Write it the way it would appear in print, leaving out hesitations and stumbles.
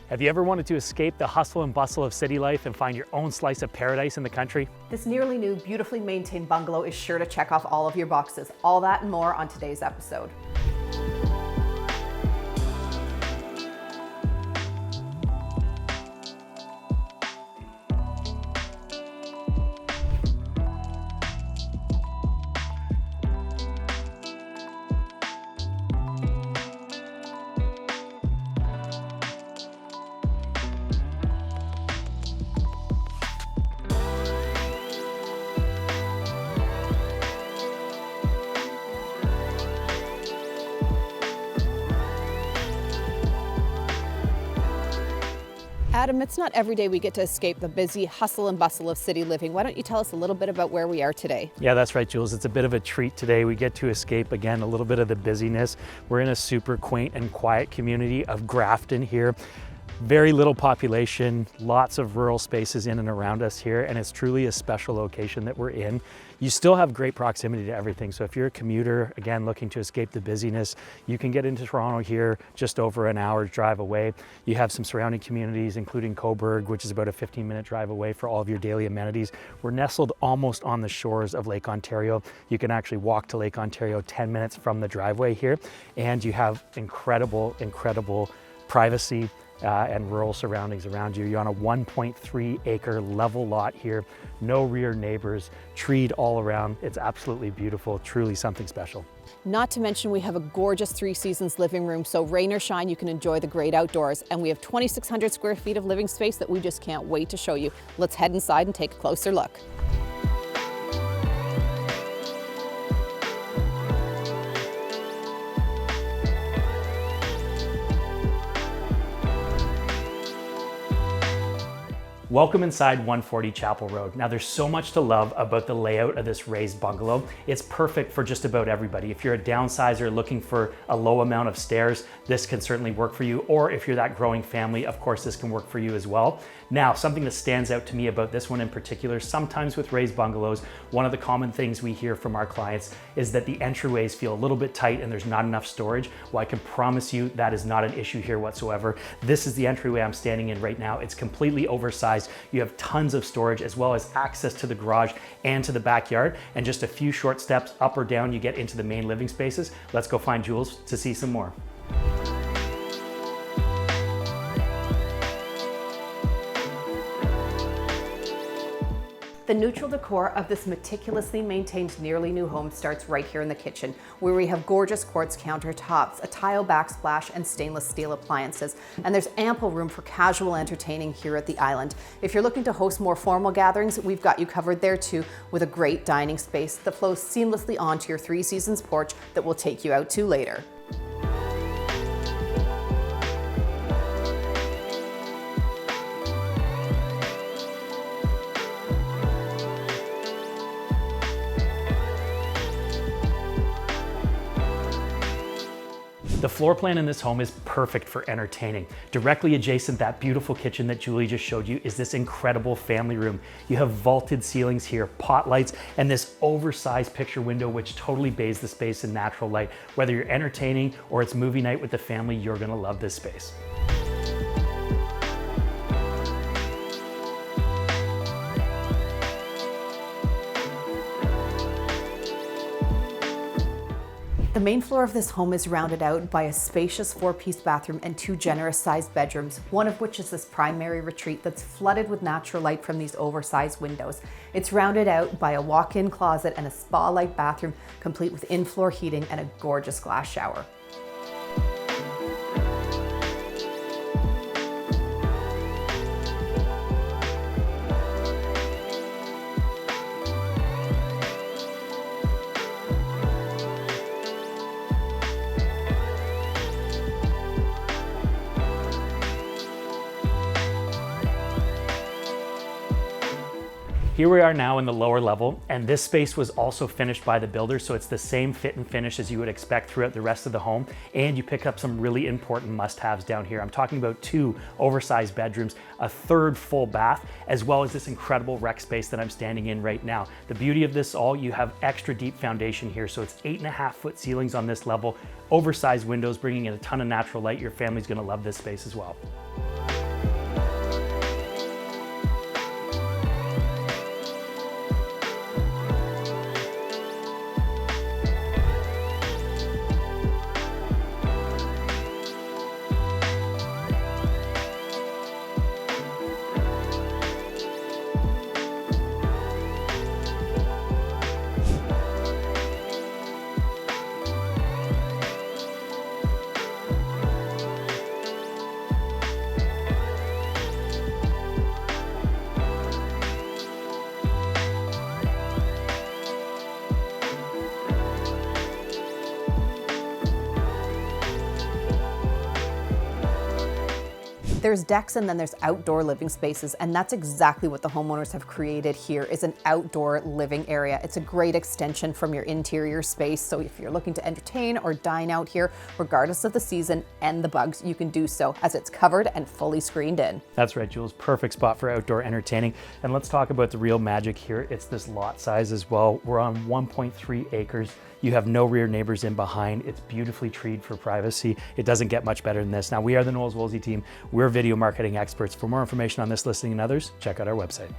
Have you ever wanted to escape the hustle and bustle of city life and find your own slice of paradise in the country? This nearly new, beautifully maintained bungalow is sure to check off all of your boxes. All that and more on today's episode. Adam, it's not every day we get to escape the busy hustle and bustle of city living. Why don't you tell us a little bit about where we are today? Yeah, that's right, Jules. It's a bit of a treat today. We get to escape, again, a little bit of the busyness. We're in a super quaint and quiet community of Grafton here. Very little population, lots of rural spaces in and around us here, and it's truly a special location that we're in. You still have great proximity to everything. So if you're a commuter, again, looking to escape the busyness, you can get into Toronto here just over an hour's drive away. You have some surrounding communities, including Coburg, which is about a 15-minute drive away for all of your daily amenities. We're nestled almost on the shores of Lake Ontario. You can actually walk to Lake Ontario 10 minutes from the driveway here, and you have incredible privacy and rural surroundings around you. You're on a 1.3 acre level lot here, no rear neighbors, treed all around. It's absolutely beautiful, truly something special. Not to mention we have a gorgeous 3 seasons living room, so rain or shine, you can enjoy the great outdoors. And we have 2,600 square feet of living space that we just can't wait to show you. Let's head inside and take a closer look. Welcome inside 140 Chapple Road. Now there's so much to love about the layout of this raised bungalow. It's perfect for just about everybody. If you're a downsizer looking for a low amount of stairs, this can certainly work for you. Or if you're that growing family, of course, this can work for you as well. Now, something that stands out to me about this one in particular, sometimes with raised bungalows, one of the common things we hear from our clients is that the entryways feel a little bit tight and there's not enough storage. Well, I can promise you that is not an issue here whatsoever. This is the entryway I'm standing in right now. It's completely oversized. You have tons of storage as well as access to the garage and to the backyard. And just a few short steps up or down, you get into the main living spaces. Let's go find Jules to see some more. The neutral decor of this meticulously maintained, nearly new home starts right here in the kitchen, where we have gorgeous quartz countertops, a tile backsplash, and stainless steel appliances. And there's ample room for casual entertaining here at the island. If you're looking to host more formal gatherings, we've got you covered there too, with a great dining space that flows seamlessly onto your 3 seasons porch that we'll take you out to later. The floor plan in this home is perfect for entertaining. Directly adjacent, that beautiful kitchen that Julie just showed you is this incredible family room. You have vaulted ceilings here, pot lights, and this oversized picture window which totally bathes the space in natural light. Whether you're entertaining or it's movie night with the family, you're gonna love this space. The main floor of this home is rounded out by a spacious 4-piece bathroom and 2 generous-sized bedrooms, one of which is this primary retreat that's flooded with natural light from these oversized windows. It's rounded out by a walk-in closet and a spa-like bathroom, complete with in-floor heating and a gorgeous glass shower. Here we are now in the lower level, and this space was also finished by the builder, so it's the same fit and finish as you would expect throughout the rest of the home, and you pick up some really important must-haves down here. I'm talking about 2 oversized bedrooms, a 3rd full bath, as well as this incredible rec space that I'm standing in right now. The beauty of this all, you have extra deep foundation here, so it's 8.5-foot ceilings on this level, oversized windows bringing in a ton of natural light. Your family's gonna love this space as well. There's decks and then there's outdoor living spaces, and that's exactly what the homeowners have created here, is an outdoor living area. It's a great extension from your interior space, so if you're looking to entertain or dine out here, regardless of the season and the bugs, you can do so, as it's covered and fully screened in. That's right, Jules. Perfect spot for outdoor entertaining. And let's talk about the real magic here. It's this lot size as well. We're on 1.3 acres. You have no rear neighbors in behind. It's beautifully treed for privacy. It doesn't get much better than this. Now, we are the Knowles Woolsey team. We're video marketing experts. For more information on this listing and others, check out our website.